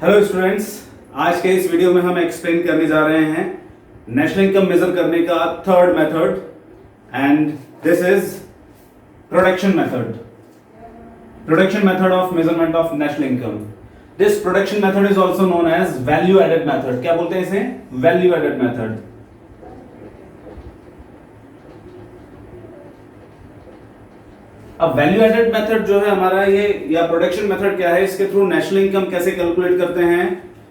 Hello students, आज के इस वीडियो में हम एक्सप्लेन करने जा रहे हैं नेशनल इनकम मेजर करने का third method and this is production method of measurement of national income. This production method is also known as value added method. क्या बोलते हैं इसे? Value added method. अब वैल्यू एडेड मेथड जो है हमारा ये या प्रोडक्शन मेथड क्या है, इसके थ्रू नेशनल इनकम कैसे कैलकुलेट करते हैं,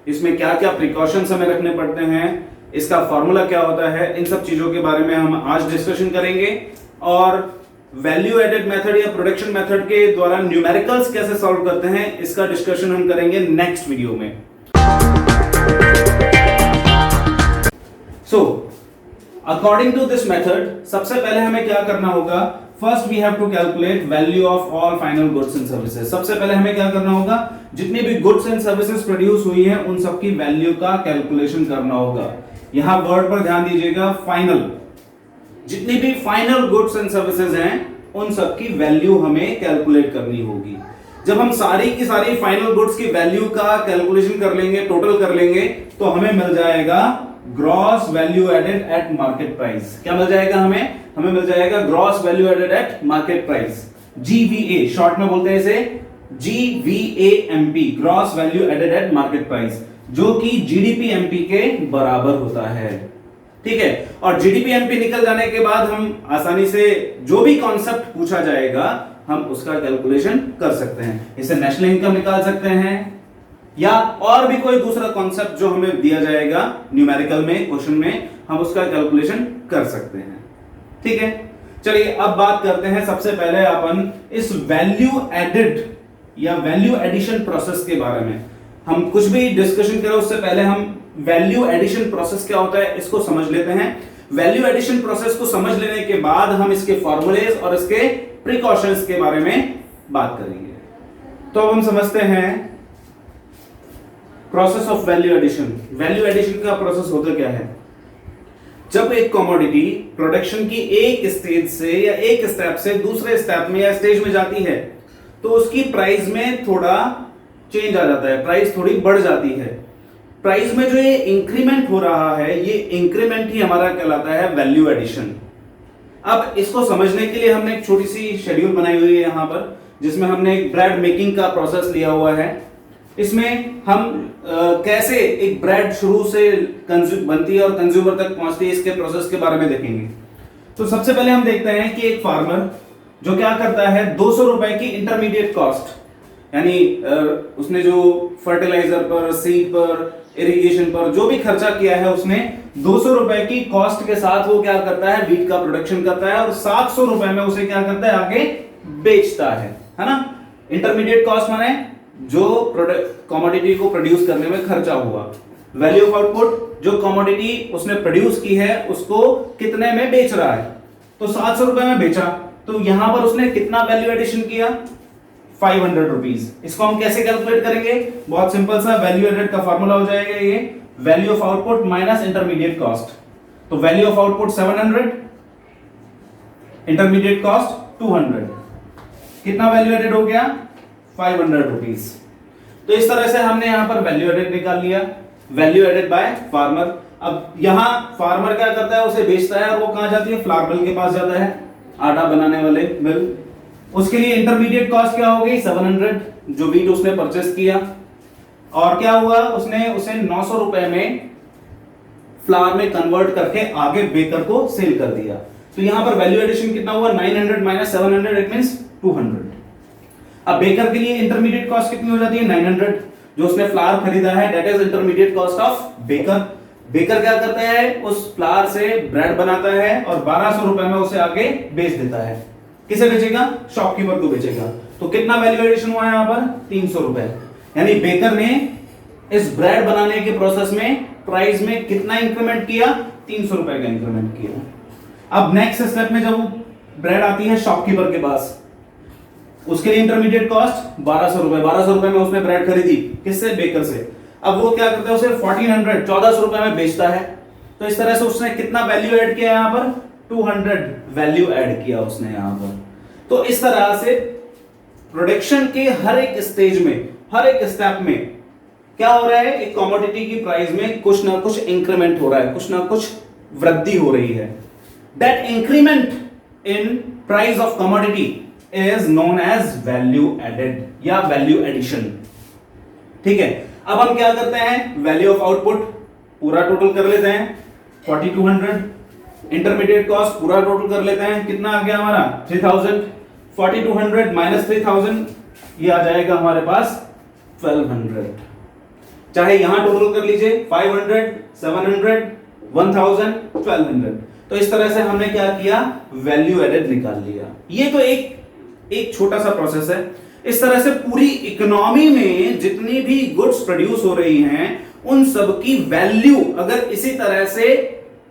इसमें क्या क्या प्रिकॉशंस हमें रखने पड़ते हैं, इसका फॉर्मूला क्या होता है, इन सब चीजों के बारे में हम आज डिस्कशन करेंगे। और वैल्यू एडेड मेथड या प्रोडक्शन मेथड के द्वारा न्यूमेरिकल्स कैसे सॉल्व करते हैं, इसका डिस्कशन हम करेंगे नेक्स्ट वीडियो में। So according to this method सबसे पहले हमें क्या करना होगा? First we have to calculate value of all final goods and services. सबसे पहले हमें क्या करना होगा? जितनी भी गुड्स एंड सर्विसेज प्रोड्यूस हुई है उन सब की वैल्यू का कैलकुलेशन करना होगा। यहां वर्ड पर ध्यान दीजिएगा, फाइनल। जितनी भी फाइनल गुड्स एंड सर्विसेज हैं उन सब की वैल्यू हमें कैलकुलेट करनी होगी। जब हम सारी की सारी फाइनल गुड्स की वैल्यू का कैलकुलेशन कर लेंगे, टोटल कर लेंगे, तो हमें मिल जाएगा gross value added at market price. क्या मिल जाएगा हमें? हमें मिल जाएगा gross value added at market price, GVA। Short में बोलते हैं इसे GVAMP, gross value added at market price, जो कि GDP-MP के बराबर होता है। ठीक है, और GDP-MP निकल जाने के बाद हम आसानी से जो भी कॉन्सेप्ट पूछा जाएगा हम उसका कैलकुलेशन कर सकते हैं। इसे नेशनल इनकम निकाल सकते हैं या और भी कोई दूसरा कॉन्सेप्ट जो हमें दिया जाएगा न्यूमेरिकल में, क्वेश्चन में, हम उसका कैलकुलेशन कर सकते हैं। ठीक है, चलिए अब बात करते हैं सबसे पहले अपन इस वैल्यू एडेड या वैल्यू एडिशन प्रोसेस के बारे में। हम कुछ भी डिस्कशन करें उससे पहले हम वैल्यू एडिशन प्रोसेस क्या होता है इसको समझ लेते हैं। वैल्यू एडिशन प्रोसेस को समझ लेने के बाद हम इसके फॉर्मूलेज और इसके प्रिकॉशंस के बारे में बात करेंगे। तो अब हम समझते हैं process of value addition. Value addition का प्रोसेस होता क्या है? जब एक कमोडिटी प्रोडक्शन की एक स्टेज से या एक स्टेप से दूसरे स्टेप में या स्टेज में जाती है तो उसकी प्राइस में थोड़ा चेंज आ जाता है, प्राइस थोड़ी बढ़ जाती है। प्राइस में जो ये इंक्रीमेंट हो रहा है, ये इंक्रीमेंट ही हमारा कहलाता है वैल्यू एडिशन। अब इसको समझने के लिए हमने एक छोटी सी शेड्यूल बनाई हुई है यहां पर, जिसमें हमने एक ब्रेड मेकिंग का प्रोसेस लिया हुआ है। इसमें हम कैसे एक ब्रेड शुरू से बनती है और कंज्यूमर तक पहुंचती है, इसके प्रोसेस के बारे में देखेंगे। तो सबसे पहले हम देखते हैं कि एक फार्मर जो क्या करता है, 200 रुपए की इंटरमीडिएट कॉस्ट, यानी उसने जो फर्टिलाइजर पर, सीड पर, इरिगेशन पर जो भी खर्चा किया है उसने 200 रुपए की कॉस्ट के साथ वो क्या करता है, व्हीट का प्रोडक्शन करता है और 700 रुपए में उसे क्या करता है, आगे बेचता है ना। इंटरमीडिएट कॉस्ट माने जो कमोडिटी को प्रोड्यूस करने में खर्चा हुआ। वैल्यू ऑफ आउटपुट, जो कमोडिटी उसने प्रोड्यूस की है उसको कितने में बेच रहा है, तो 700 रुपए में बेचा, तो यहां पर उसने कितना वैल्यू एडिशन किया, 500 रुपीज। इसको हम कैसे कैलकुलेट करेंगे? बहुत सिंपल सा वैल्यू एडेड का फॉर्मूला हो जाएगा ये value of output minus intermediate cost. तो value of output 700, intermediate cost 200, कितना वैल्यू एडेड हो गया, 500 रुपीज। तो इस तरह से हमने यहां पर वैल्यू एडेड निकाल लिया, वैल्यू एडेड बाय फार्मर। अब यहां फार्मर क्या करता है, उसे बेचता है और वो कहां जाती है, फ्लावर मिल के पास जाता है, आटा बनाने वाले मिल। उसके लिए इंटरमीडिएट कॉस्ट क्या हो गई, 700, जो व्हीट उसने परचेस किया। और क्या हुआ, उसने उसे 900 रुपए में फ्लावर में कन्वर्ट करके आगे बेकर को सेल कर दिया। तो यहां पर वैल्यू एडिशन कितना हुआ, 900 माइनस 700, इट मींस 200। अब बेकर के लिए इंटरमीडिएट कॉस्ट कितनी हो जाती है, 900, जो उसने फ्लावर खरीदा है, that is intermediate cost of baker. Baker क्या करता है, उस फ्लावर से ब्रेड बनाता है और 1200 रुपए में उसे आगे बेच देता है। किसे बेचेगा, शॉपकीपर को बेचेगा। तो कितना वैल्यू एडिशन हुआ है यहां पर, 300 रुपए। यानी बेकर ने इस ब्रेड बनाने के प्रोसेस में प्राइस में कितना इंक्रीमेंट किया, 300 रुपए का इंक्रीमेंट किया। अब नेक्स्ट स्टेप में जब ब्रेड आती है शॉपकीपर के पास, उसके लिए इंटरमीडिएट कॉस्ट 1200 रुपए। 1200 रुपए में उसने ब्रेड खरीदी, किससे, बेकर से। अब वो क्या करता है, उसे 1400, 1400 रुपए में बेचता है। तो इस तरह से उसने कितना वैल्यू ऐड किया यहां पर, 200 वैल्यू ऐड किया उसने यहां पर। तो इस तरह से प्रोडक्शन के हर एक स्टेज में, हर एक स्टेप में क्या हो रहा है, एक कमोडिटी की प्राइस में कुछ ना कुछ इंक्रीमेंट हो रहा है, कुछ ना कुछ वृद्धि हो रही है। That increment in price of commodity is known as value added या वैल्यू एडिशन। ठीक है, अब हम क्या करते हैं, वैल्यू ऑफ आउटपुट पूरा टोटल कर लेते हैं 4200, इंटरमीडिएट कॉस्ट पूरा टोटल कर लेते हैं, कितना आ गया हमारा 3000, 4200 माइनस 3000 ये आ जाएगा हमारे पास 1200। चाहे यहां टोटल कर लीजिए 500, 700, 1000, 1200। तो इस तरह से हमने क्या किया, वैल्यू एडेड निकाल लिया। ये तो एक छोटा सा प्रोसेस है। इस तरह से पूरी इकोनॉमी में जितनी भी गुड्स प्रोड्यूस हो रही हैं उन सब की वैल्यू अगर इसी तरह से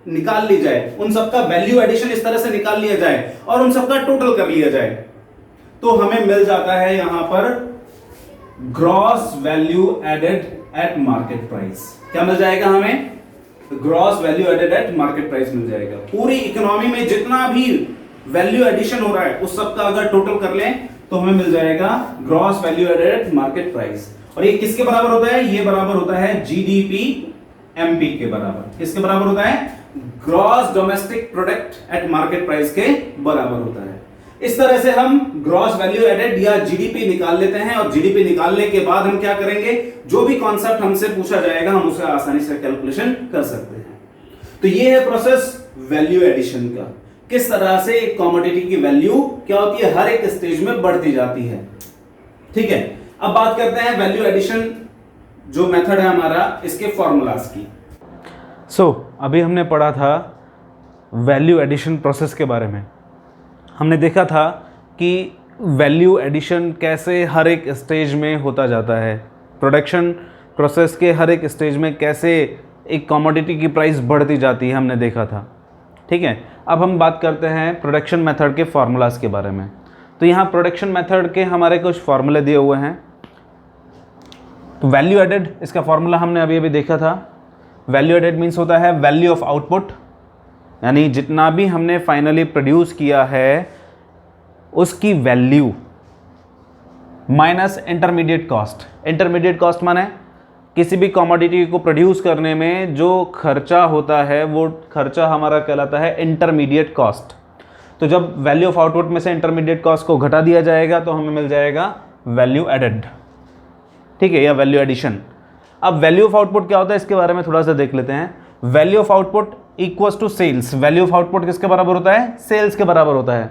निकाल ली जाए, उन सब का वैल्यू एडिशन इस तरह से निकाल लिया जाए और उन सब का टोटल कर लिया जाए, तो हमें मिल जाता है यहां पर gross value added at market price. क्या मिल जाएगा हमें, gross value added at market price मिल जाएगा। पूरी इकोनॉमी में जितना भी वैल्यू एडिशन हो रहा है उस सब का अगर टोटल कर लें तो हमें मिल जाएगा gross value added at market price. और ये किसके बराबर होता है, ये बराबर होता है जीडीपी एमपी के बराबर। किसके बराबर होता है, gross domestic product at market price के बराबर होता है। इस तरह से हम ग्रॉस वैल्यू एडेड या जीडीपी निकाल लेते हैं और जीडीपी निकालने के बाद हम क्या करेंगे, जो भी कॉन्सेप्ट हमसे पूछा जाएगा हम उसे आसानी से कैलकुलेशन कर सकते हैं। तो ये है प्रोसेस वैल्यू एडिशन का, किस तरह से एक कमोडिटी की वैल्यू क्या होती है, हर एक स्टेज में बढ़ती जाती है। ठीक है, अब बात करते हैं वैल्यू एडिशन जो मेथड है हमारा, इसके फॉर्मूलाज की। अभी हमने पढ़ा था वैल्यू एडिशन प्रोसेस के बारे में। हमने देखा था कि वैल्यू एडिशन कैसे हर एक स्टेज में होता जाता है, प्रोडक्शन प्रोसेस के हर एक स्टेज में कैसे एक कमोडिटी की प्राइस बढ़ती जाती है, हमने देखा था। ठीक है, अब हम बात करते हैं प्रोडक्शन मेथड के फार्मूलाज के बारे में। तो यहाँ प्रोडक्शन मेथड के हमारे कुछ फार्मूले दिए हुए हैं। तो वैल्यू एडेड, इसका फार्मूला हमने अभी अभी देखा था। वैल्यू एडेड मीन्स होता है वैल्यू ऑफ आउटपुट, यानी जितना भी हमने फाइनली प्रोड्यूस किया है उसकी value minus intermediate cost. Intermediate cost माने किसी भी कमोडिटी को प्रोड्यूस करने में जो खर्चा होता है वो खर्चा हमारा कहलाता है इंटरमीडिएट कॉस्ट। तो जब वैल्यू ऑफ आउटपुट में से इंटरमीडिएट कॉस्ट को घटा दिया जाएगा तो हमें मिल जाएगा वैल्यू एडेड। ठीक है, या वैल्यू एडिशन। अब वैल्यू ऑफ आउटपुट क्या होता है इसके बारे में थोड़ा सा देख लेते हैं। Value of output equals to sales. Value of output किसके बराबर होता है, सेल्स के बराबर होता है।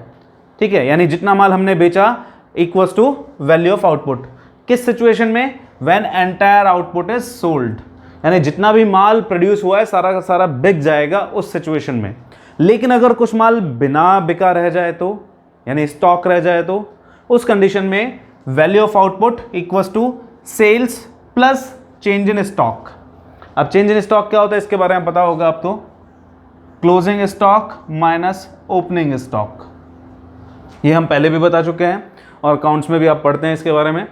ठीक है, यानी जितना माल हमने बेचा equals to value of output. किस सिचुएशन में, when entire output is sold, यानी जितना भी माल प्रोड्यूस हुआ है सारा का सारा बिक जाएगा उस सिचुएशन में। लेकिन अगर कुछ माल बिना बिका रह जाए तो, यानी स्टॉक रह जाए तो उस कंडीशन में value of output equals to sales plus change in stock. अब चेंज इन स्टॉक क्या होता है इसके बारे में पता होगा आपको, closing stock minus opening stock. ये हम पहले भी बता चुके हैं और अकाउंट्स में भी आप पढ़ते हैं इसके बारे में।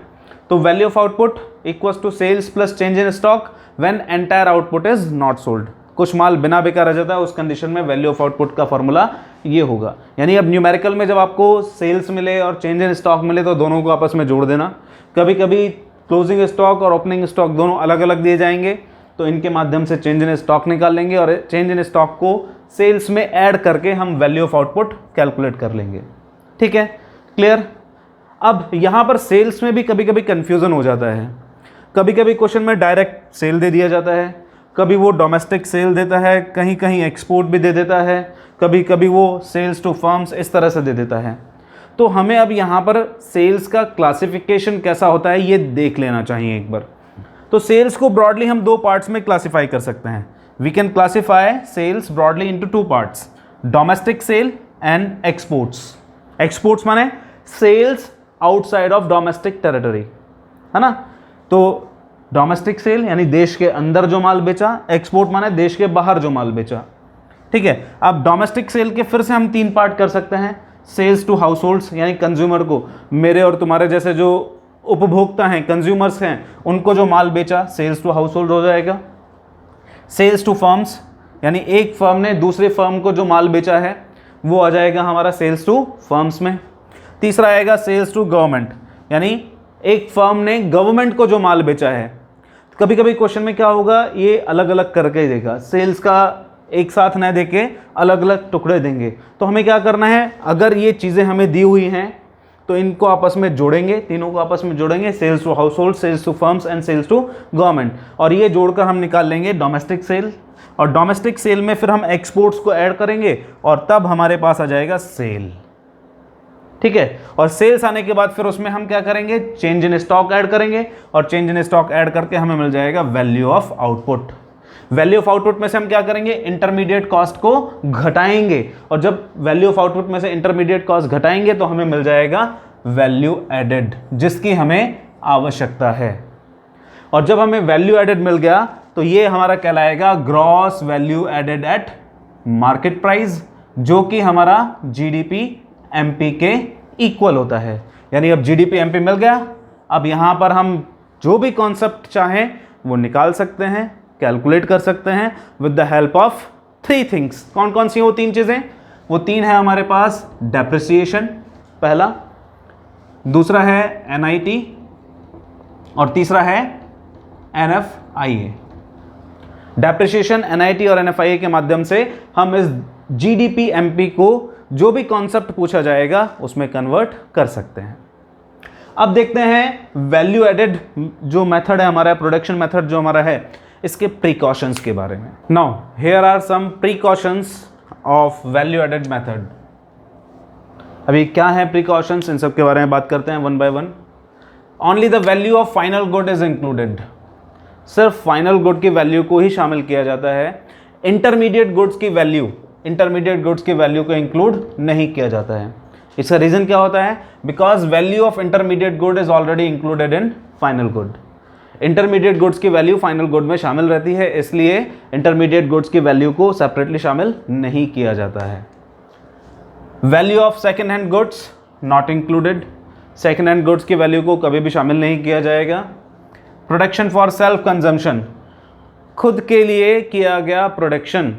तो value of output equals to sales plus change in stock when entire output is not sold. कुछ माल बिना बिका रह जाता है उस कंडीशन में वैल्यू ऑफ आउटपुट का फॉर्मूला ये होगा। यानी अब न्यूमेरिकल में जब आपको सेल्स मिले और चेंज इन स्टॉक मिले तो दोनों को आपस में जोड़ देना। कभी कभी क्लोजिंग स्टॉक और ओपनिंग स्टॉक दोनों अलग अलग दिए जाएंगे तो इनके माध्यम से चेंज इन स्टॉक निकाल लेंगे और चेंज इन स्टॉक को सेल्स में ऐड करके हम वैल्यू ऑफ आउटपुट कैलकुलेट कर लेंगे। ठीक है, क्लियर। अब यहाँ पर सेल्स में भी कभी कभी कन्फ्यूज़न हो जाता है। कभी कभी क्वेश्चन में डायरेक्ट सेल दे दिया जाता है, कभी वो डोमेस्टिक सेल देता है, कहीं कहीं एक्सपोर्ट भी दे देता है, कभी कभी वो सेल्स टू फर्म्स इस तरह से दे देता है। तो हमें अब यहाँ पर सेल्स का क्लासिफिकेशन कैसा होता है ये देख लेना चाहिए एक बार। तो सेल्स को ब्रॉडली हम दो पार्ट्स में क्लासिफाई कर सकते हैं। We can classify sales broadly into two parts, domestic sale and exports. Exports माने sales outside of domestic territory, है ना। तो डोमेस्टिक सेल यानी देश के अंदर जो माल बेचा, एक्सपोर्ट माने देश के बाहर जो माल बेचा। ठीक है, अब डोमेस्टिक सेल के फिर से हम तीन पार्ट कर सकते हैं। सेल्स टू हाउस होल्ड्स यानी कंज्यूमर को, मेरे और तुम्हारे जैसे जो उपभोक्ता हैं, कंज्यूमर्स हैं, उनको जो माल बेचा सेल्स टू हाउस होल्ड हो जाएगा। सेल्स टू फर्म्स यानी एक फर्म ने दूसरे फर्म को जो माल बेचा है वो आ जाएगा हमारा सेल्स टू फर्म्स में। तीसरा आएगा सेल्स टू गवर्नमेंट, यानी एक फर्म ने गवर्नमेंट को जो माल बेचा है। कभी कभी क्वेश्चन में क्या होगा, ये अलग अलग करके देगा, सेल्स का एक साथ न देके अलग अलग टुकड़े देंगे। तो हमें क्या करना है, अगर ये चीज़ें हमें दी हुई हैं तो इनको आपस में जोड़ेंगे, तीनों को आपस में जोड़ेंगे, sales to household, sales to firms and sales to government, और ये जोड़कर हम निकाल लेंगे डोमेस्टिक सेल, और डोमेस्टिक सेल में फिर हम एक्सपोर्ट्स को ऐड करेंगे और तब हमारे पास आ जाएगा सेल। ठीक है, और सेल्स आने के बाद फिर उसमें हम क्या करेंगे, चेंज इन स्टॉक ऐड करेंगे, और चेंज इन स्टॉक ऐड करके हमें मिल जाएगा value of output. Value of output में से हम क्या करेंगे, इंटरमीडिएट कॉस्ट को घटाएंगे, और जब वैल्यू ऑफ आउटपुट में से इंटरमीडिएट कॉस्ट घटाएंगे तो हमें मिल जाएगा वैल्यू एडेड, जिसकी हमें आवश्यकता है। और जब हमें वैल्यू एडेड मिल गया तो ये हमारा कहलाएगा gross value added at market price, जो कि हमारा जीडीपी एमपी के इक्वल होता है। यानी अब जीडीपी एमपी मिल गया, अब यहाँ पर हम जो भी कॉन्सेप्ट चाहें वो निकाल सकते हैं, कैलकुलेट कर सकते हैं with the help of 3 things. कौन कौन सी वो 3 चीज़ें, वो 3 है हमारे पास, डेप्रिसिएशन पहला, दूसरा है एनआईटी, और तीसरा है एनएफआईए। डेप्रिसिएशन, एनआईटी और एनएफआईए के माध्यम से हम इस जीडीपी एमपी को जो भी कॉन्सेप्ट पूछा जाएगा उसमें कन्वर्ट कर सकते हैं। अब देखते हैं वैल्यू एडेड जो मेथड है हमारा, प्रोडक्शन मेथड जो हमारा है, इसके प्रिकॉशंस के बारे में। Now here are some precautions of value added method. अभी क्या है प्रिकॉशंस, इन सब के बारे में बात करते हैं one by one. Only the value of final good is included, सिर्फ फाइनल गुड की वैल्यू को ही शामिल किया जाता है। इंटरमीडिएट गुड्स की वैल्यू को इंक्लूड नहीं किया जाता है। इसका रीजन क्या होता है, because value of intermediate good is already included in final good. Intermediate goods की वैल्यू फाइनल गुड में शामिल रहती है, इसलिए इंटरमीडिएट गुड्स की वैल्यू को सेपरेटली शामिल नहीं किया जाता है। Value of second hand goods not included, second hand goods की वैल्यू को कभी भी शामिल नहीं किया जाएगा। प्रोडक्शन फॉर सेल्फ कंजम्पशन, खुद के लिए किया गया प्रोडक्शन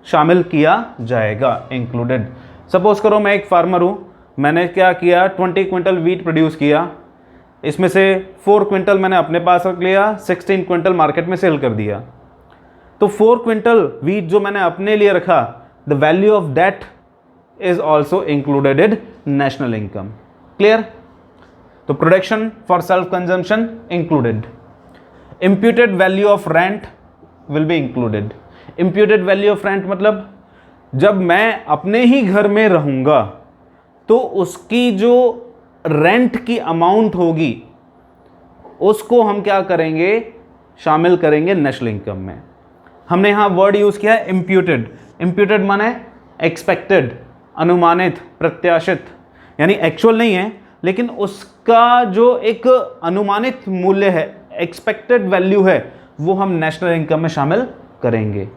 शामिल किया जाएगा, इंक्लूडेड। सपोज करो मैं एक फार्मर हूँ, मैंने क्या किया, 20 क्विंटल वीट प्रोड्यूस किया, इसमें से 4 क्विंटल मैंने अपने पास रख लिया, 16 क्विंटल मार्केट में सेल कर दिया। तो 4 क्विंटल वीट जो मैंने अपने लिए रखा, the value of that is also included in national income. Clear? तो production for self consumption included. Imputed value of rent will be included. Imputed value of rent मतलब जब मैं अपने ही घर में रहूँगा तो उसकी जो रेंट की अमाउंट होगी उसको हम क्या करेंगे, शामिल करेंगे नेशनल इनकम में। हमने यहाँ वर्ड यूज़ किया है इम्प्यूटेड। इम्प्यूटेड माने एक्सपेक्टेड, अनुमानित, प्रत्याशित, यानी एक्चुअल नहीं है लेकिन उसका जो एक अनुमानित मूल्य है, एक्सपेक्टेड वैल्यू है, वो हम नेशनल इनकम में शामिल करेंगे।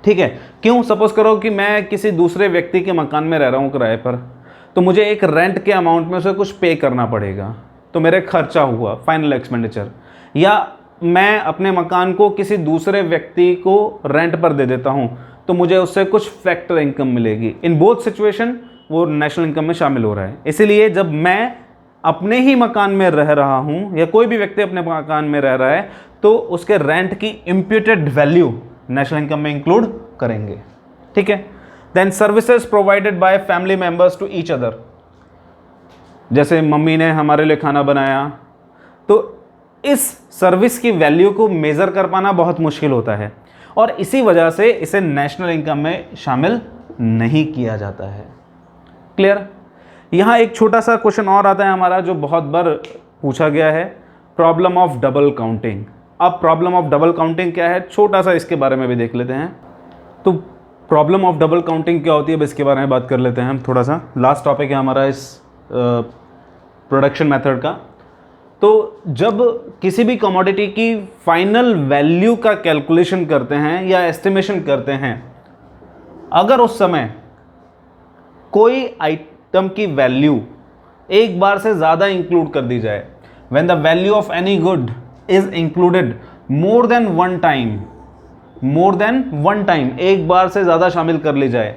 ठीक है? क्यों? सपोज करो कि मैं किसी दूसरे व्यक्ति के मकान में रह रहा हूँ किराए पर, तो मुझे एक रेंट के अमाउंट में उसे कुछ पे करना पड़ेगा, तो मेरे खर्चा हुआ, फाइनल एक्सपेंडिचर। या मैं अपने मकान को किसी दूसरे व्यक्ति को रेंट पर दे देता हूँ, तो मुझे उससे कुछ फैक्टर इनकम मिलेगी। इन बोथ सिचुएशन वो नेशनल इनकम में शामिल हो रहा है। इसीलिए जब मैं अपने ही मकान में रह रहा हूँ या कोई भी व्यक्ति अपने मकान में रह रहा है, तो उसके रेंट की इम्प्यूटेड वैल्यू नेशनल इनकम में इंक्लूड करेंगे। ठीक है? Then services provided by family members to each other, जैसे मम्मी ने हमारे लिए खाना बनाया, तो इस सर्विस की वैल्यू को मेज़र कर पाना बहुत मुश्किल होता है और इसी वजह से इसे नेशनल इनकम में शामिल नहीं किया जाता है। क्लियर? यहाँ एक छोटा सा क्वेश्चन और आता है हमारा जो बहुत बार पूछा गया है, प्रॉब्लम ऑफ डबल काउंटिंग। अब प्रॉब्लम ऑफ डबल काउंटिंग क्या है, छोटा सा इसके बारे में भी देख लेते हैं। तो प्रॉब्लम ऑफ डबल काउंटिंग क्या होती है, अब इसके बारे में बात कर लेते हैं हम थोड़ा सा। लास्ट टॉपिक है हमारा इस प्रोडक्शन मेथड का। तो जब किसी भी कमोडिटी की फाइनल वैल्यू का कैलकुलेशन करते हैं या एस्टिमेशन करते हैं, अगर उस समय कोई आइटम की वैल्यू एक बार से ज़्यादा इंक्लूड कर दी जाए, when the value of any good is included more than one time, एक बार से ज़्यादा शामिल कर ली जाए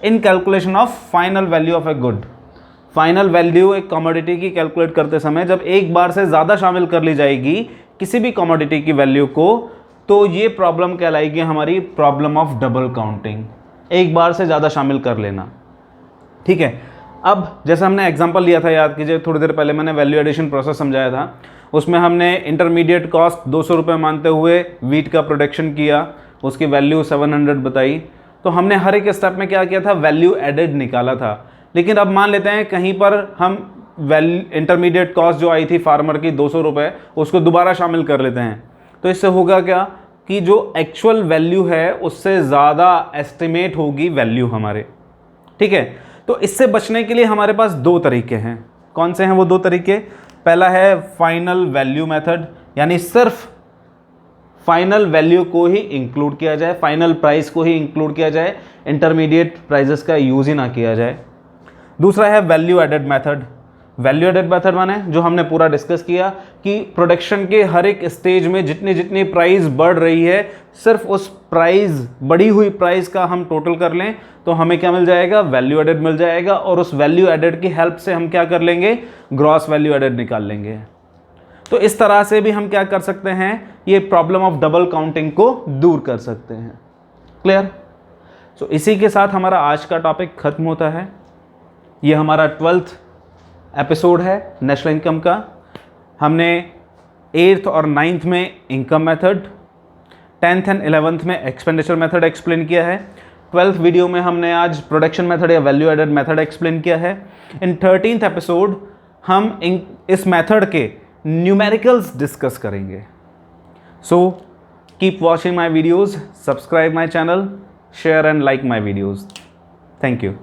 इन calculation of final value of a good. Final value एक कमोडिटी की कैलकुलेट करते समय जब एक बार से ज़्यादा शामिल कर ली जाएगी किसी भी कमोडिटी की वैल्यू को, तो ये प्रॉब्लम कहलाएगी हमारी प्रॉब्लम ऑफ डबल काउंटिंग, एक बार से ज़्यादा शामिल कर लेना। ठीक है, अब जैसे हमने एग्जांपल लिया था, याद कीजिए थोड़ी देर पहले मैंने वैल्यू एडिशन प्रोसेस समझाया था, उसमें हमने इंटरमीडिएट कॉस्ट 200 रुपये मानते हुए वीट का प्रोडक्शन किया, उसकी वैल्यू 700 बताई। तो हमने हर एक स्टेप में क्या किया था, वैल्यू एडेड निकाला था। लेकिन अब मान लेते हैं कहीं पर हम इंटरमीडिएट कॉस्ट जो आई थी फार्मर की 200 रुपये, उसको दोबारा शामिल कर लेते हैं। तो इससे होगा क्या कि जो एक्चुअल वैल्यू है उससे ज़्यादा एस्टिमेट होगी वैल्यू हमारे। ठीक है, तो इससे बचने के लिए हमारे पास दो तरीके हैं। कौन से हैं वो दो तरीके? पहला है फाइनल वैल्यू मेथड, यानी सिर्फ फाइनल वैल्यू को ही इंक्लूड किया जाए, फाइनल प्राइस को ही इंक्लूड किया जाए, इंटरमीडिएट प्राइजेस का यूज ही ना किया जाए। दूसरा है value added method. Value added method माने जो हमने पूरा डिस्कस किया कि प्रोडक्शन के हर एक स्टेज में जितनी जितनी प्राइस बढ़ रही है, सिर्फ उस प्राइस, बढ़ी हुई प्राइस का हम टोटल कर लें तो हमें क्या मिल जाएगा, वैल्यू एडेड मिल जाएगा। और उस वैल्यू एडेड की हेल्प से हम क्या कर लेंगे, ग्रॉस वैल्यू एडेड निकाल लेंगे। तो इस तरह से भी हम क्या कर सकते हैं, ये प्रॉब्लम ऑफ डबल काउंटिंग को दूर कर सकते हैं। क्लियर? सो इसी के साथ हमारा आज का टॉपिक खत्म होता है। ये हमारा 12th एपिसोड है नेशनल इनकम का। हमने 8th और 9th में income method, 10th and 11th में एक्सपेंडिचर मेथड एक्सप्लेन किया है। 12th वीडियो में हमने आज प्रोडक्शन मेथड या वैल्यू एडेड मेथड एक्सप्लेन किया है। इन 13th एपिसोड हम इस मेथड के न्यूमेरिकल्स डिस्कस करेंगे। So keep watching my videos, subscribe my channel, share and like my videos. Thank you.